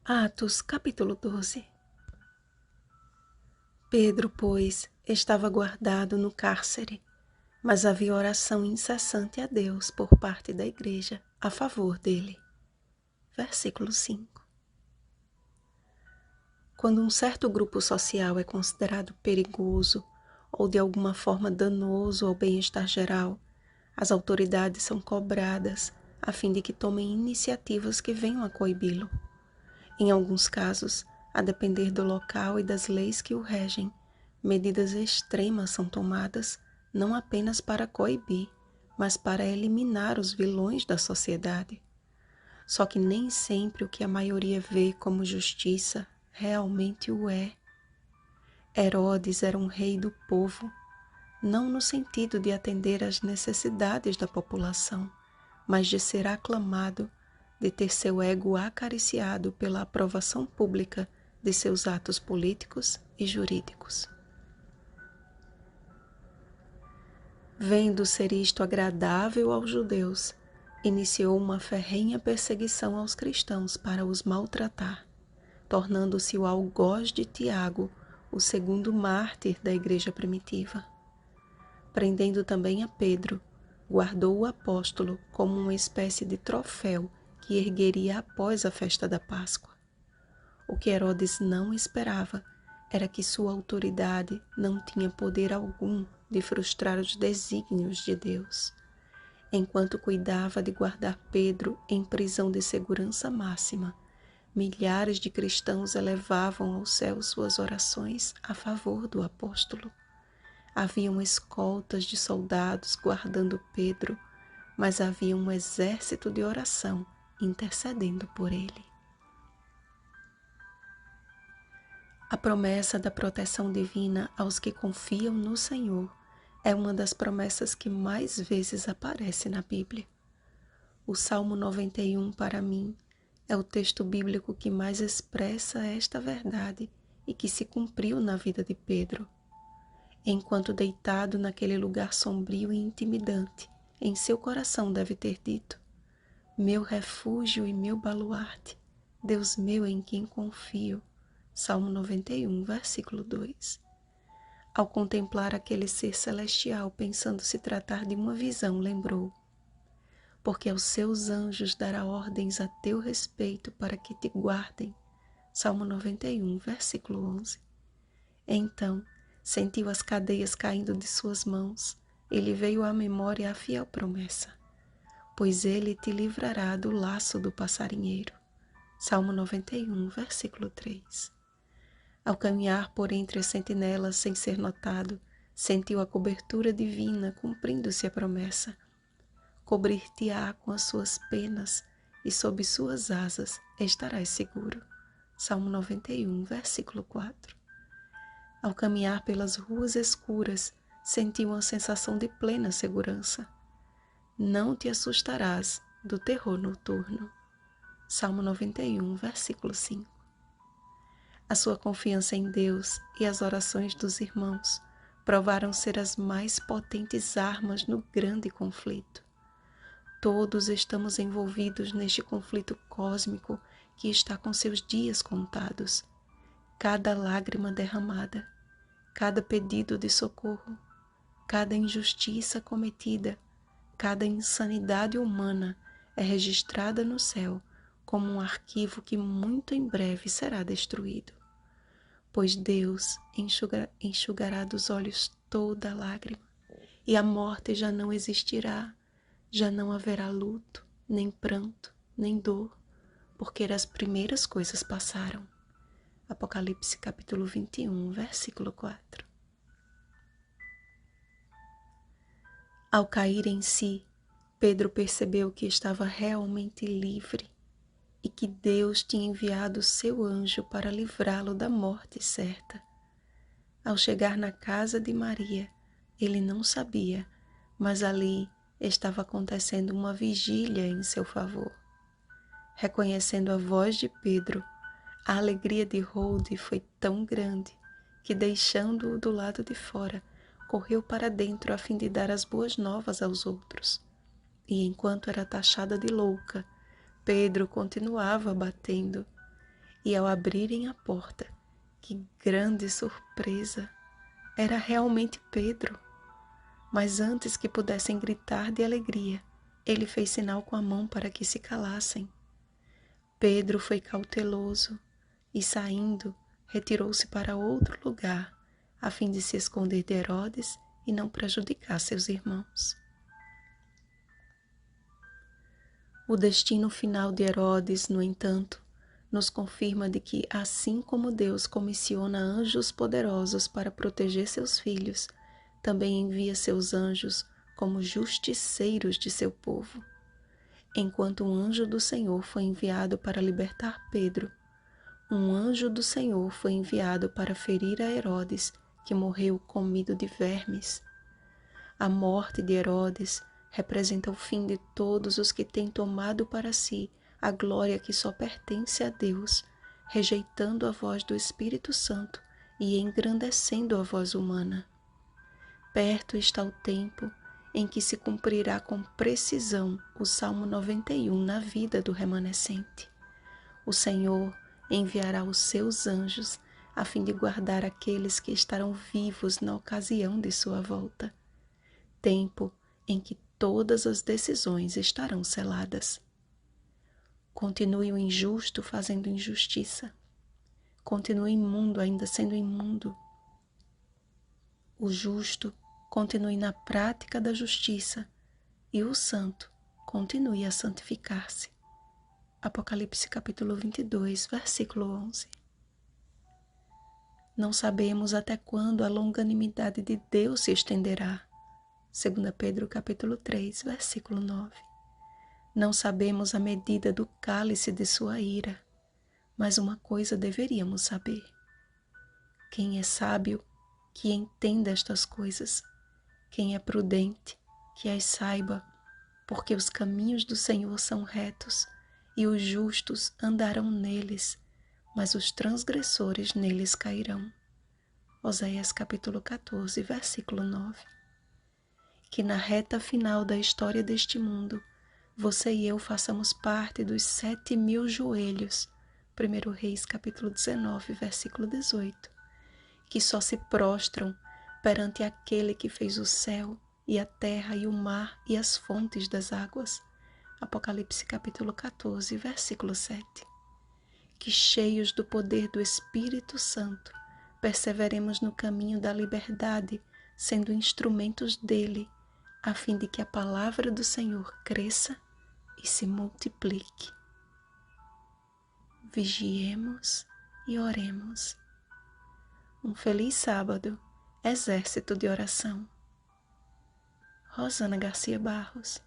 Atos, capítulo 12. Pedro, pois, estava guardado no cárcere, mas havia oração incessante a Deus por parte da igreja a favor dele. Versículo 5. Quando um certo grupo social é considerado perigoso ou de alguma forma danoso ao bem-estar geral, as autoridades são cobradas a fim de que tomem iniciativas que venham a coibi-lo. Em alguns casos, a depender do local e das leis que o regem, medidas extremas são tomadas não apenas para coibir, mas para eliminar os vilões da sociedade. Só que nem sempre o que a maioria vê como justiça realmente o é. Herodes era um rei do povo, não no sentido de atender às necessidades da população, mas de ser aclamado, de ter seu ego acariciado pela aprovação pública de seus atos políticos e jurídicos. Vendo ser isto agradável aos judeus, iniciou uma ferrenha perseguição aos cristãos para os maltratar, tornando-se o algoz de Tiago, o segundo mártir da igreja primitiva. Prendendo também a Pedro, guardou o apóstolo como uma espécie de troféu que ergueria após a festa da Páscoa. O que Herodes não esperava era que sua autoridade não tinha poder algum de frustrar os desígnios de Deus. Enquanto cuidava de guardar Pedro em prisão de segurança máxima, milhares de cristãos elevavam ao céu suas orações a favor do apóstolo. Haviam escoltas de soldados guardando Pedro, mas havia um exército de oração intercedendo por ele. A promessa da proteção divina aos que confiam no Senhor é uma das promessas que mais vezes aparece na Bíblia. O Salmo 91, para mim, é o texto bíblico que mais expressa esta verdade e que se cumpriu na vida de Pedro. Enquanto deitado naquele lugar sombrio e intimidante, em seu coração deve ter dito: meu refúgio e meu baluarte, Deus meu em quem confio. Salmo 91, versículo 2. Ao contemplar aquele ser celestial, pensando se tratar de uma visão, lembrou: porque aos seus anjos dará ordens a teu respeito para que te guardem. Salmo 91, versículo 11. Então, sentiu as cadeias caindo de suas mãos. Ele veio à memória a fiel promessa: pois ele te livrará do laço do passarinheiro. Salmo 91, versículo 3. Ao caminhar por entre as sentinelas sem ser notado, sentiu a cobertura divina cumprindo-se a promessa: cobrir-te-á com as suas penas e sob suas asas estarás seguro. Salmo 91, versículo 4. Ao caminhar pelas ruas escuras, sentiu uma sensação de plena segurança. Não te assustarás do terror noturno. Salmo 91, versículo 5. A sua confiança em Deus e as orações dos irmãos provaram ser as mais potentes armas no grande conflito. Todos estamos envolvidos neste conflito cósmico que está com seus dias contados. Cada lágrima derramada, cada pedido de socorro, cada injustiça cometida, cada insanidade humana é registrada no céu como um arquivo que muito em breve será destruído. Pois Deus enxugará dos olhos toda lágrima, e a morte já não existirá, já não haverá luto, nem pranto, nem dor, porque as primeiras coisas passaram. Apocalipse capítulo 21, versículo 4. Ao cair em si, Pedro percebeu que estava realmente livre e que Deus tinha enviado seu anjo para livrá-lo da morte certa. Ao chegar na casa de Maria, ele não sabia, mas ali estava acontecendo uma vigília em seu favor. Reconhecendo a voz de Pedro, a alegria de Rode foi tão grande que, deixando-o do lado de fora, correu para dentro a fim de dar as boas novas aos outros. E enquanto era taxada de louca, Pedro continuava batendo. e ao abrirem a porta, que grande surpresa! Era realmente Pedro. Mas antes que pudessem gritar de alegria, ele fez sinal com a mão para que se calassem. Pedro foi cauteloso e, saindo, retirou-se para outro lugar, a fim de se esconder de Herodes e não prejudicar seus irmãos. O destino final de Herodes, no entanto, nos confirma de que, assim como Deus comissiona anjos poderosos para proteger seus filhos, também envia seus anjos como justiceiros de seu povo. Enquanto um anjo do Senhor foi enviado para libertar Pedro, um anjo do Senhor foi enviado para ferir a Herodes, que morreu comido de vermes. A morte de Herodes representa o fim de todos os que têm tomado para si a glória que só pertence a Deus, rejeitando a voz do Espírito Santo e engrandecendo a voz humana. Perto está o tempo em que se cumprirá com precisão o Salmo 91 na vida do remanescente. O Senhor enviará os seus anjos a fim de guardar aqueles que estarão vivos na ocasião de sua volta. Tempo em que todas as decisões estarão seladas. Continue o injusto fazendo injustiça. Continue imundo ainda sendo imundo. O justo continue na prática da justiça e o santo continue a santificar-se. Apocalipse capítulo 22, versículo 11. Não sabemos até quando a longanimidade de Deus se estenderá. 2 Pedro capítulo 3, versículo 9. Não sabemos a medida do cálice de sua ira, mas uma coisa deveríamos saber. Quem é sábio, que entenda estas coisas. Quem é prudente, que as saiba, porque os caminhos do Senhor são retos, e os justos andarão neles, mas os transgressores neles cairão. Oséias capítulo 14, versículo 9. Que na reta final da história deste mundo, você e eu façamos parte dos 7.000 joelhos, 1 Reis capítulo 19, versículo 18, que só se prostram perante aquele que fez o céu e a terra e o mar e as fontes das águas. Apocalipse capítulo 14, versículo 7. Que cheios do poder do Espírito Santo, perseveremos no caminho da liberdade, sendo instrumentos dele, a fim de que a palavra do Senhor cresça e se multiplique. Vigiemos e oremos. Um feliz sábado, exército de oração. Rosana Garcia Barros.